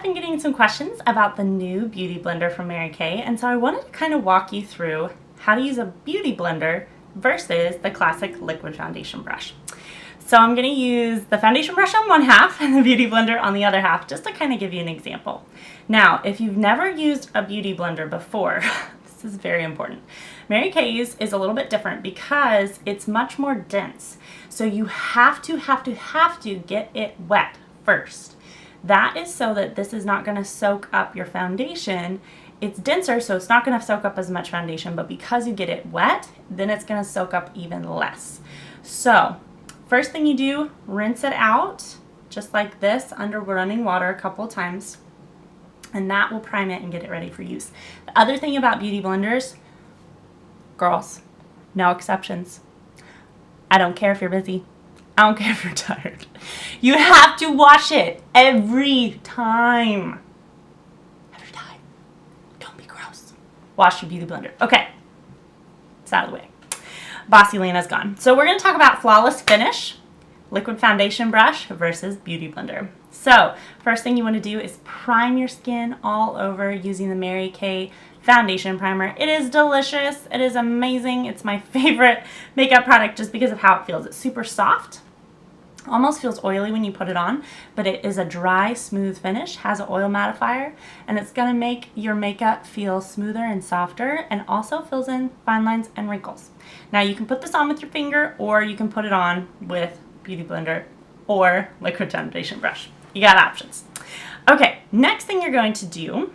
I've been getting some questions about the new Beauty Blender from Mary Kay, and so I wanted to kind of walk you through how to use a Beauty Blender versus the classic liquid foundation brush. So I'm going to use the foundation brush on one half and the Beauty Blender on the other half, just to kind of give you an example. Now, if you've never used a Beauty Blender before, this is very important. Mary Kay's is a little bit different because it's much more dense. So you have to get it wet first. That is so that this is not going to soak up your foundation. It's denser, so it's not going to soak up as much foundation, but because you get it wet, then it's going to soak up even less. So first thing you do, rinse it out just like this under running water a couple of times, and that will prime it and get it ready for use. The other thing about Beauty Blenders, girls, no exceptions. I don't care if you're busy. I don't care if you're tired. You have to wash it every time. Every time. Don't be gross. Wash your Beauty Blender. Okay. It's out of the way. Bossy Lena's gone. So we're going to talk about Flawless Finish, liquid foundation brush versus Beauty Blender. So first thing you want to do is prime your skin all over using the Mary Kay foundation primer. It is delicious. It is amazing. It's my favorite makeup product just because of how it feels. It's super soft. Almost feels oily when you put it on, but it is a dry, smooth finish, has an oil mattifier, and it's going to make your makeup feel smoother and softer, and also fills in fine lines and wrinkles. Now you can put this on with your finger, or you can put it on with Beauty Blender or liquid foundation brush. You got options. Okay, next thing you're going to do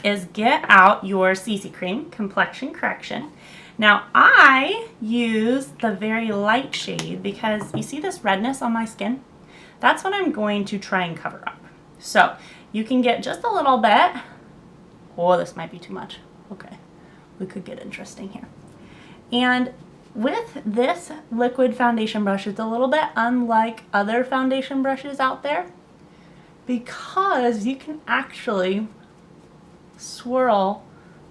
is get out your CC Cream Complexion Correction. Now I use the very light shade because you see this redness on my skin? That's what I'm going to try and cover up. So you can get just a little bit. Oh, this might be too much. Okay, we could get interesting here. And with this liquid foundation brush, it's a little bit unlike other foundation brushes out there because you can actually swirl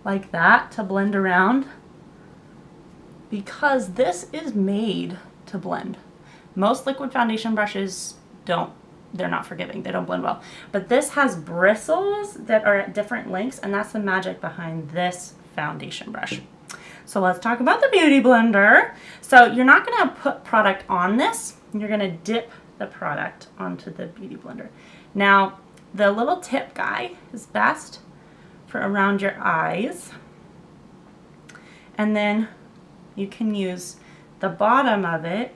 like that to blend around, because this is made to blend. Most liquid foundation brushes don't. They're not forgiving. They don't blend well. But this has bristles that are at different lengths, and that's the magic behind this foundation brush. So let's talk about the Beauty Blender. So you're not going to put product on this. You're going to dip the product onto the Beauty Blender. Now, the little tip guy is best for around your eyes. And then you can use the bottom of it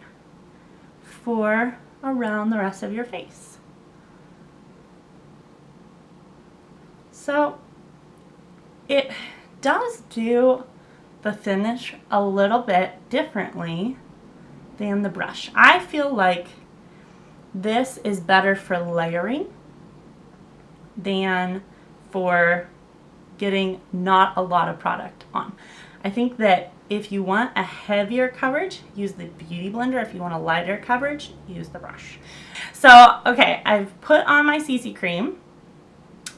for around the rest of your face. So it does do the finish a little bit differently than the brush. I feel like this is better for layering than for getting not a lot of product on. I think that if you want a heavier coverage, use the Beauty Blender. If you want a lighter coverage, use the brush. So, okay, I've put on my CC cream,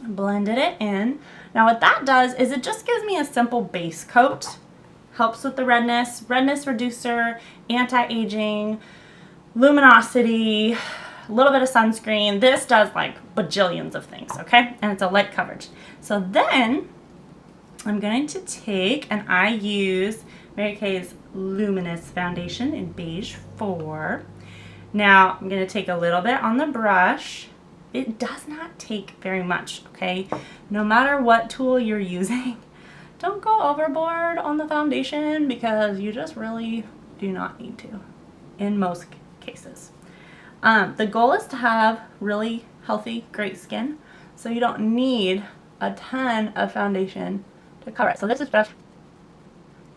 blended it in. Now what that does is it just gives me a simple base coat. Helps with the redness reducer, anti-aging, luminosity, a little bit of sunscreen. This does like bajillions of things, okay? And it's a light coverage. So then I'm going to take, and I use Mary Kay's Luminous Foundation in Beige 4. Now I'm going to take a little bit on the brush. It does not take very much, okay? No matter what tool you're using, don't go overboard on the foundation because you just really do not need to in most cases. The goal is to have really healthy, great skin, so you don't need a ton of foundation to cover it. So this is just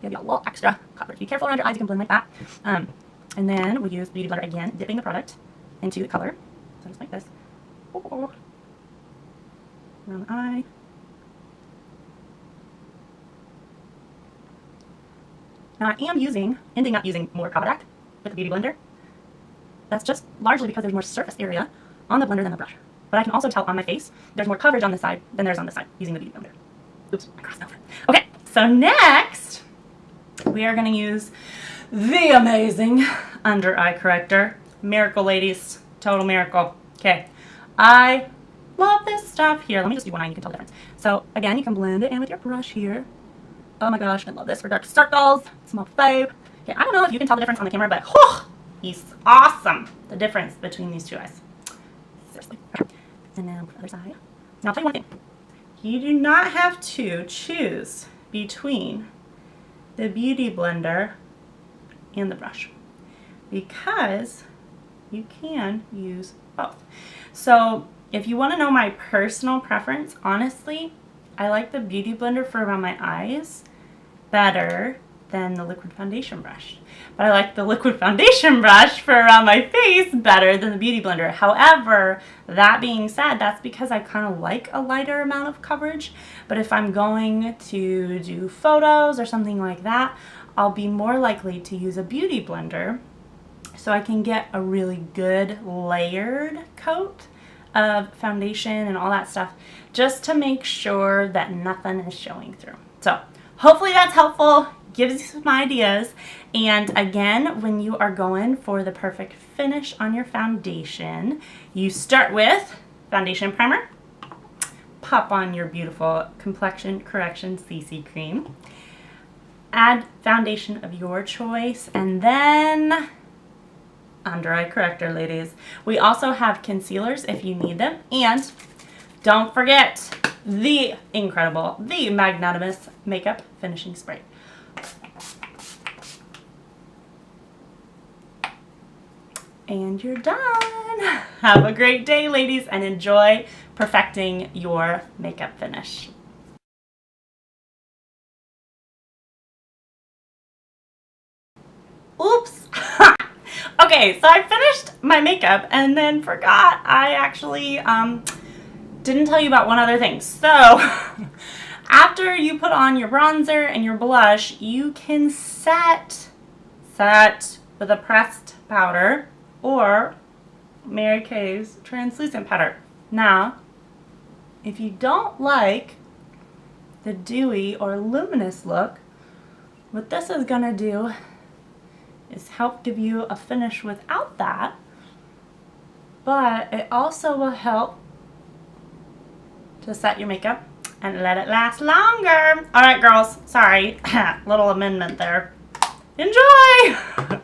give you a little extra coverage. Be careful around your eyes, you can blend like that. And then we use Beauty Blender again, dipping the product into the color. So just like this. Around the eye. Now I am ending up using more product with the Beauty Blender. That's just largely because there's more surface area on the blender than the brush. But I can also tell on my face, there's more coverage on this side than there's on this side using the Beauty Blender. Oops, I crossed over. Okay, so next, we are going to use the amazing under eye corrector. Miracle, ladies. Total miracle. Okay, I Love this stuff. Here, let me just do one eye and you can tell the difference. So again, you can blend it in with your brush here. Oh my gosh, I love this for dark circles. It's my fave. Okay, I don't know if you can tell the difference on the camera, but whew, he's awesome. The difference between these two eyes. Seriously. And now for the other side. Now I'll tell you one thing. You do not have to choose between the Beauty Blender and the brush, because you can use both. So if you want to know my personal preference, honestly, I like the Beauty Blender for around my eyes better than the liquid foundation brush. But I like the liquid foundation brush for around my face better than the Beauty Blender. However, that being said, that's because I kind of like a lighter amount of coverage. But if I'm going to do photos or something like that, I'll be more likely to use a Beauty Blender so I can get a really good layered coat of foundation and all that stuff, just to make sure that nothing is showing through. So hopefully that's helpful, gives you some ideas. And again, when you are going for the perfect finish on your foundation, you start with foundation primer, pop on your beautiful complexion correction CC cream, add foundation of your choice, and then under eye corrector, ladies. We also have concealers if you need them, and don't forget the incredible, the magnanimous makeup finishing spray. And you're done. Have a great day, ladies, and enjoy perfecting your makeup finish. Oops. Okay, so I finished my makeup and then forgot I actually didn't tell you about one other thing. So after you put on your bronzer and your blush, you can set with a pressed powder or Mary Kay's translucent powder. Now, if you don't like the dewy or luminous look, what this is gonna do is help give you a finish without that, but it also will help to set your makeup and let it last longer. All right, girls, sorry, little amendment there. Enjoy!